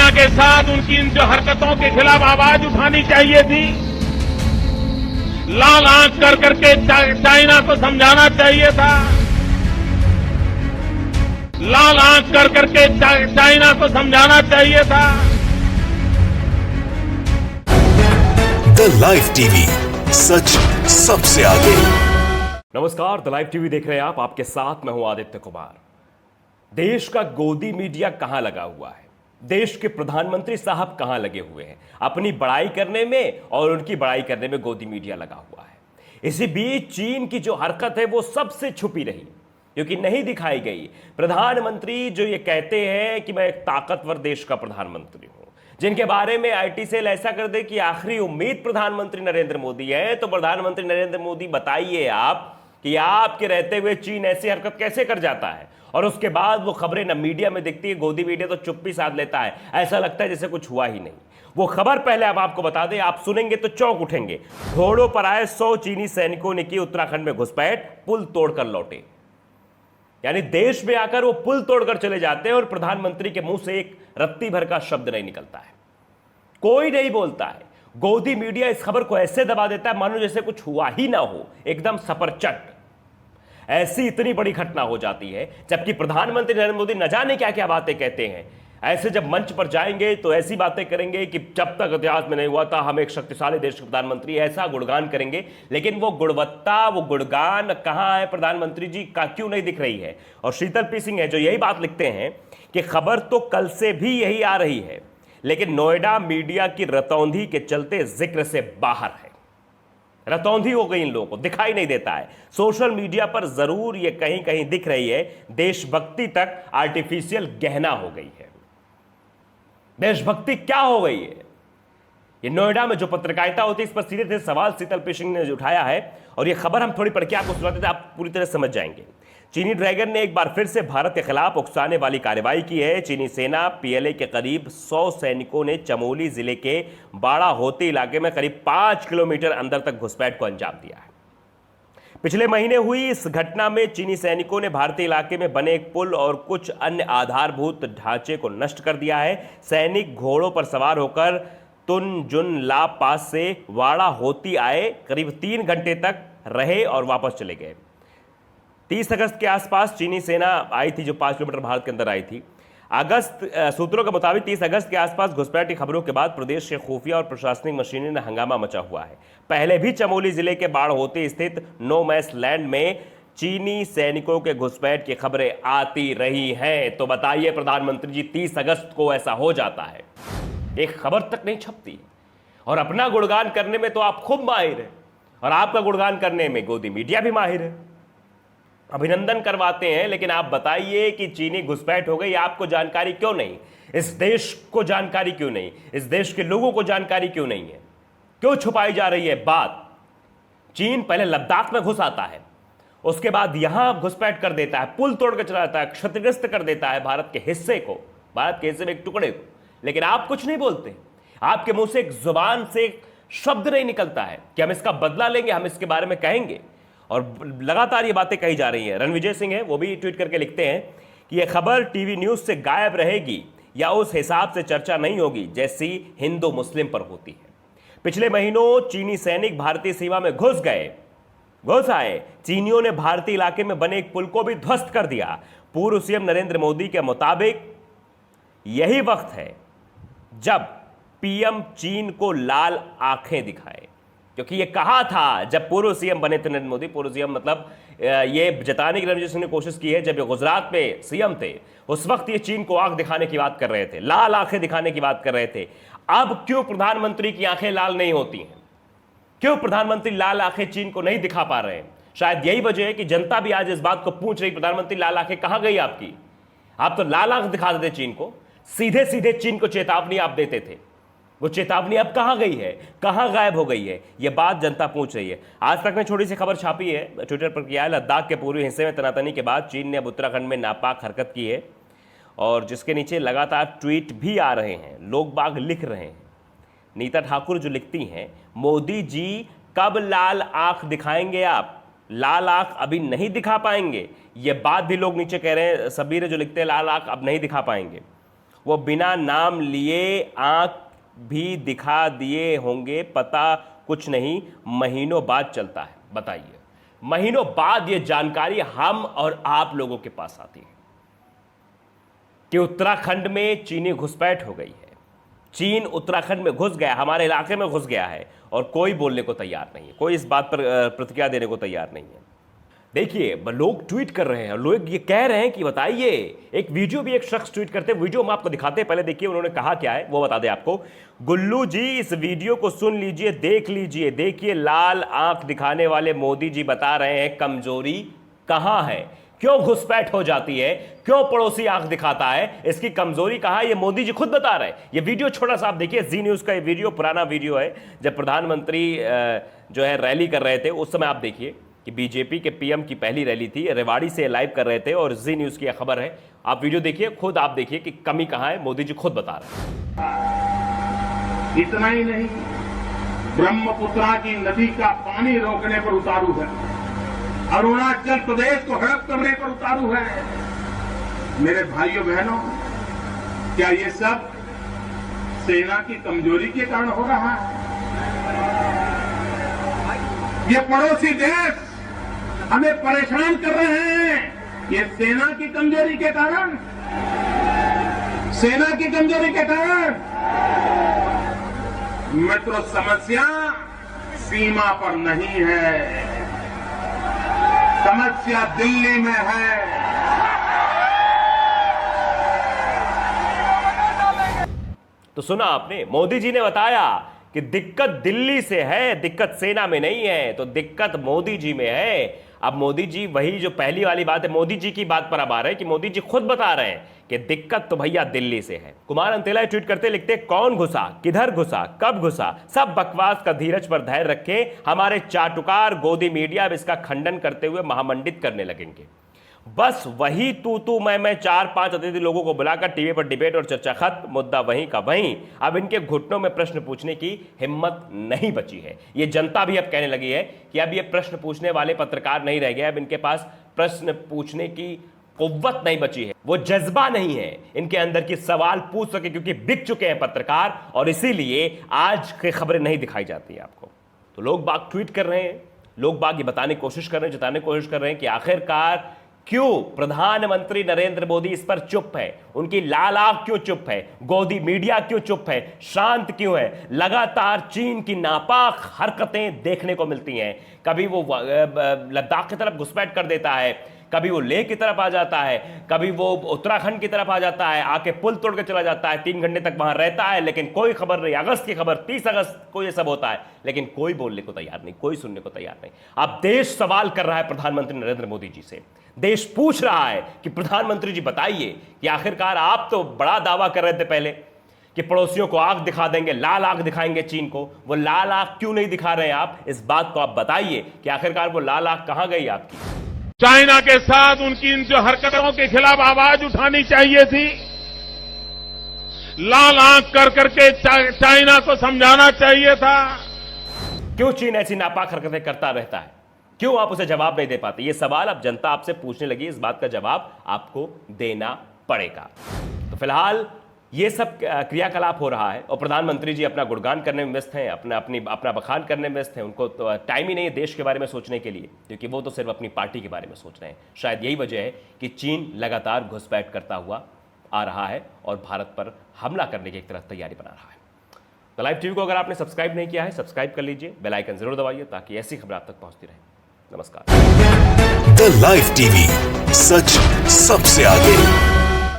China के साथ उनकी इन जो हरकतों के खिलाफ आवाज उठानी चाहिए थी, लाल आंख कर करके चाइना को समझाना चाहिए था, लाल आंख कर करके चाइना को समझाना चाहिए था। द लाइव टीवी, सच सबसे आगे। नमस्कार, द लाइव टीवी देख रहे हैं आप। आपके साथ मैं हूं आदित्य कुमार। देश का गोदी मीडिया कहां लगा हुआ है, देश के प्रधानमंत्री साहब कहां लगे हुए हैं अपनी बड़ाई करने में, और उनकी बड़ाई करने में गोदी मीडिया लगा हुआ है। इसी बीच चीन की जो हरकत है वो सबसे छुपी रही, क्योंकि नहीं दिखाई गई। प्रधानमंत्री जो ये कहते हैं कि मैं एक ताकतवर देश का प्रधानमंत्री हूं, जिनके बारे में आईटी सेल ऐसा कर दे कि आखिरी उम्मीद प्रधानमंत्री नरेंद्र मोदी है, तो प्रधानमंत्री नरेंद्र मोदी बताइए आप कि आपके रहते हुए चीन ऐसी हरकत कैसे कर जाता है। और उसके बाद वो खबरें न मीडिया में दिखती है, गोदी मीडिया तो चुप्पी साध लेता है, ऐसा लगता है जैसे कुछ हुआ ही नहीं। वो खबर पहले अब आपको बता दें, आप सुनेंगे तो चौंक उठेंगे। घोड़ों पर आए 100 चीनी सैनिकों ने की उत्तराखंड में घुसपैठ, पुल तोड़कर लौटे। यानी देश में आकर वो पुल तोड़कर चले जाते हैं और प्रधानमंत्री के मुंह से एक रत्ती भर का शब्द नहीं निकलता है, कोई नहीं बोलता है। गोदी मीडिया इस खबर को ऐसे दबा देता है मानो जैसे कुछ हुआ ही ना हो, एकदम सपरचट। ऐसी इतनी बड़ी घटना हो जाती है, जबकि प्रधानमंत्री नरेंद्र मोदी न जाने क्या क्या बातें कहते हैं। ऐसे जब मंच पर जाएंगे तो ऐसी बातें करेंगे कि जब तक इतिहास में नहीं हुआ था, हम एक शक्तिशाली देश के प्रधानमंत्री, ऐसा गुणगान करेंगे। लेकिन वो गुणवत्ता, वो गुणगान कहां है प्रधानमंत्री जी का, क्यों नहीं दिख रही है। और शीतल पी सिंह है जो यही बात लिखते हैं कि खबर तो कल से भी यही आ रही है, लेकिन नोएडा मीडिया की रतौंधी के चलते जिक्र से बाहर है। रतौंधी हो गई, इन लोगों को दिखाई नहीं देता है। सोशल मीडिया पर जरूर ये कहीं कहीं दिख रही है, देशभक्ति तक आर्टिफिशियल गहना हो गई है। देशभक्ति क्या हो गई है? ये नोएडा में जो पत्रकारिता होती है, इस पर सीधे सीधे सवाल शीतल पी सिंह ने उठाया है, और ये खबर हम थोड़ी पढ़ के आपको सुनाते थे, आप पूरी तरह समझ जाएंगे। चीनी ड्रैगन ने एक बार फिर से भारत के खिलाफ उकसाने वाली कार्रवाई की है। चीनी सेना पीएलए के करीब 100 सैनिकों ने चमोली जिले के बाड़ा होती इलाके में करीब 5 किलोमीटर अंदर तक घुसपैठ को अंजाम दिया है। पिछले महीने हुई इस घटना में चीनी सैनिकों ने भारतीय इलाके में बने एक पुल और कुछ अन्य आधारभूत ढांचे को नष्ट कर दिया है। सैनिक घोड़ों पर सवार होकर तुनजुन ला पास से वाड़ा होती आए, करीब 3 घंटे तक रहे और वापस चले गए। 30 अगस्त के आसपास चीनी सेना आई थी, जो 5 किलोमीटर भारत के अंदर आई थी। सूत्रों के मुताबिक 30 अगस्त के आसपास घुसपैठ की खबरों के बाद प्रदेश के खुफिया और प्रशासनिक मशीनरी में हंगामा मचा हुआ है। पहले भी चमोली जिले के बाड़होती स्थित नो मैस लैंड में चीनी सैनिकों के घुसपैठ की खबरें आती रही हैं। तो बताइए प्रधानमंत्री जी, 30 अगस्त को ऐसा हो जाता है, एक खबर तक नहीं छपती, और अपना गुणगान करने में तो आप खूब माहिर हैं, और आपका गुणगान करने में गोदी मीडिया भी माहिर है, अभिनंदन करवाते हैं। लेकिन आप बताइए कि चीनी घुसपैठ हो गई, आपको जानकारी क्यों नहीं? इस देश को जानकारी क्यों नहीं? इस देश के लोगों को जानकारी क्यों नहीं है? क्यों छुपाई जा रही है बात? चीन पहले लद्दाख में घुस आता है, उसके बाद यहां घुसपैठ कर देता है, पुल तोड़ कर चला जाता है, क्षतिग्रस्त कर देता है भारत के हिस्से को, भारत के हिस्से में एक टुकड़े को। लेकिन आप कुछ नहीं बोलते, आपके मुंह से एक जुबान से एक शब्द नहीं निकलता है कि हम इसका बदला लेंगे, हम इसके बारे में कहेंगे। और लगातार ये बातें कही जा रही हैं। रणविजय सिंह है, वो भी ट्वीट करके लिखते हैं कि यह खबर टीवी न्यूज से गायब रहेगी या उस हिसाब से चर्चा नहीं होगी जैसी हिंदू मुस्लिम पर होती है। पिछले महीनों चीनी सैनिक भारतीय सीमा में घुस आए। चीनियों ने भारतीय इलाके में बने एक पुल को भी ध्वस्त कर दिया। पूर्व सीएम नरेंद्र मोदी के मुताबिक यही वक्त है जब पीएम चीन को लाल आंखें दिखाए, क्योंकि ये कहा था जब पूर्व सीएम बने थे नरेंद्र मोदी, पूर्व सीएम मतलब ये जताने की रणजीत सिंह ने कोशिश की है, जब ये गुजरात में सीएम थे उस वक्त ये चीन को आंख दिखाने की बात कर रहे थे, लाल आंखें दिखाने की बात कर रहे थे। अब क्यों प्रधानमंत्री की आंखें लाल नहीं होती हैं? क्यों प्रधानमंत्री लाल आंखें चीन को नहीं दिखा पा रहे हैं? शायद यही वजह है कि जनता भी आज इस बात को पूछ रही, प्रधानमंत्री लाल आंखें कहां गई आपकी? आप तो लाल आंख दिखा देते चीन को, सीधे सीधे चीन को चेतावनी आप देते थे, वो चेतावनी अब कहां गई है, कहां गायब हो गई है? ये बात जनता पूछ रही है। आज तक ने छोटी सी खबर छापी है, ट्विटर पर किया है, लद्दाख के पूर्वी हिस्से में तनातनी के बाद चीन ने अब उत्तराखंड में नापाक हरकत की है, और जिसके नीचे लगातार ट्वीट भी आ रहे हैं, लोग बाग लिख रहे हैं। नीता ठाकुर जो लिखती हैं, मोदी जी कब लाल आंख दिखाएंगे आप? लाल आंख अभी नहीं दिखा पाएंगे, ये बात भी लोग नीचे कह रहे हैं। सबीर जो लिखते हैं लाल आंख अब नहीं दिखा पाएंगे। वो बिना नाम लिए आंख भी दिखा दिए होंगे, पता कुछ नहीं, महीनों बाद चलता है। बताइए, महीनों बाद ये जानकारी हम और आप लोगों के पास आती है कि उत्तराखंड में चीनी घुसपैठ हो गई है। चीन उत्तराखंड में घुस गया, हमारे इलाके में घुस गया है, और कोई बोलने को तैयार नहीं है, कोई इस बात पर प्रतिक्रिया देने को तैयार नहीं है। देखिए, लोग ट्वीट कर रहे हैं, लोग ये कह रहे हैं कि बताइए, एक वीडियो भी एक शख्स ट्वीट करते हैं, वीडियो हम आपको दिखाते हैं, पहले देखिए उन्होंने कहा क्या है वो बता दें आपको। गुल्लू जी, इस वीडियो को सुन लीजिए, देख लीजिए, देखिए लाल आंख दिखाने वाले मोदी जी बता रहे हैं कमजोरी कहां है, क्यों घुसपैठ हो जाती है, क्यों पड़ोसी आंख दिखाता है, इसकी कमजोरी कहां है, ये मोदी जी खुद बता रहे हैं। ये वीडियो छोटा सा आप देखिए, जी न्यूज का ये वीडियो, पुराना वीडियो है, जब प्रधानमंत्री जो है रैली कर रहे थे, उस समय आप देखिए कि बीजेपी के पीएम की पहली रैली थी, रेवाड़ी से लाइव कर रहे थे, और जी न्यूज की खबर है। आप वीडियो देखिए, खुद आप देखिए कि कमी कहां है, मोदी जी खुद बता रहे हैं। इतना ही नहीं, ब्रह्मपुत्रा की नदी का पानी रोकने पर उतारू है, अरुणाचल प्रदेश को हड़प करने पर उतारू है। मेरे भाइयों बहनों, क्या ये सब सेना की कमजोरी के कारण हो रहा है? ये पड़ोसी देश हमें परेशान कर रहे हैं, ये सेना की कमजोरी के कारण, सेना की कमजोरी के कारण। मित्रों, समस्या सीमा पर नहीं है, समस्या दिल्ली में है। तो सुना आपने, मोदी जी ने बताया कि दिक्कत दिल्ली से है, दिक्कत सेना में नहीं है, तो दिक्कत मोदी जी में है। अब मोदी जी, वही जो पहली वाली बात है, मोदी जी की बात पर अब आ रहे हैं कि मोदी जी खुद बता रहे हैं कि दिक्कत तो भैया दिल्ली से है। कुमार अंतेला ट्वीट करते लिखते, कौन घुसा, किधर घुसा, कब घुसा, सब बकवास का धीरज पर धैर्य रखे, हमारे चाटुकार गोदी मीडिया अब इसका खंडन करते हुए महामंडित करने लगेंगे। बस वही तू मैं 4-5 अतिथि लोगों को बुलाकर टीवी पर डिबेट और चर्चा खत्म, मुद्दा वहीं का वहीं। अब इनके घुटनों में प्रश्न पूछने की हिम्मत नहीं बची है। ये जनता भी अब कहने लगी है कि अब ये प्रश्न पूछने वाले पत्रकार नहीं रह गए, अब इनके पास प्रश्न पूछने की कुव्वत नहीं बची है, वो जज्बा नहीं है इनके अंदर की सवाल पूछ सके, क्योंकि बिक चुके हैं पत्रकार, और इसीलिए आज की खबरें नहीं दिखाई जाती है आपको। तो लोग बाग ट्वीट कर रहे हैं, लोग बाग ये बताने की कोशिश कर रहे हैं, जताने की कोशिश कर रहे हैं कि आखिरकार क्यों प्रधानमंत्री नरेंद्र मोदी इस पर चुप है, उनकी लाल आंख क्यों चुप है, गोदी मीडिया क्यों चुप है, शांत क्यों है। लगातार चीन की नापाक हरकतें देखने को मिलती हैं। कभी वो लद्दाख की तरफ घुसपैठ कर देता है, कभी वो लेह की तरफ आ जाता है, कभी वो उत्तराखंड की तरफ आ जाता है, आके पुल तोड़ के चला जाता है, 3 घंटे तक वहां रहता है, लेकिन कोई खबर नहीं। अगस्त की खबर, 30 अगस्त को ये सब होता है, लेकिन कोई बोलने को तैयार नहीं, कोई सुनने को तैयार नहीं। अब देश सवाल कर रहा है प्रधानमंत्री नरेंद्र मोदी जी से, देश पूछ रहा है कि प्रधानमंत्री जी बताइए कि आखिरकार आप तो बड़ा दावा कर रहे थे पहले कि पड़ोसियों को आंख दिखा देंगे, लाल आंख दिखाएंगे चीन को, वो लाल आंख क्यों नहीं दिखा रहे हैं आप? इस बात को आप बताइए कि आखिरकार वो लाल आंख कहां गई आपकी। चाइना के साथ उनकी इन जो हरकतों के खिलाफ आवाज उठानी चाहिए थी, लाल आंख कर करके चाइना को समझाना चाहिए था। क्यों चीन ऐसी नापाक हरकतें करता रहता है, क्यों आप उसे जवाब नहीं दे पाते? ये सवाल अब जनता आपसे पूछने लगी, इस बात का जवाब आपको देना पड़ेगा। तो फिलहाल ये सब क्रियाकलाप हो रहा है और प्रधानमंत्री जी अपना गुणगान करने में व्यस्त हैं, अपना बखान करने में व्यस्त हैं। उनको तो टाइम ही नहीं है देश के बारे में सोचने के लिए, क्योंकि वो तो सिर्फ अपनी पार्टी के बारे में सोच रहे हैं। शायद यही वजह है कि चीन लगातार घुसपैठ करता हुआ आ रहा है और भारत पर हमला करने की एक तरह तैयारी बना रहा है। तो लाइव टीवी को अगर आपने सब्सक्राइब नहीं किया है, सब्सक्राइब कर लीजिए, बेल आइकन जरूर दबाइए ताकि ऐसी खबर आप तक पहुंचती रहे। नमस्कार। द लाइव टीवी, सच सबसे आगे।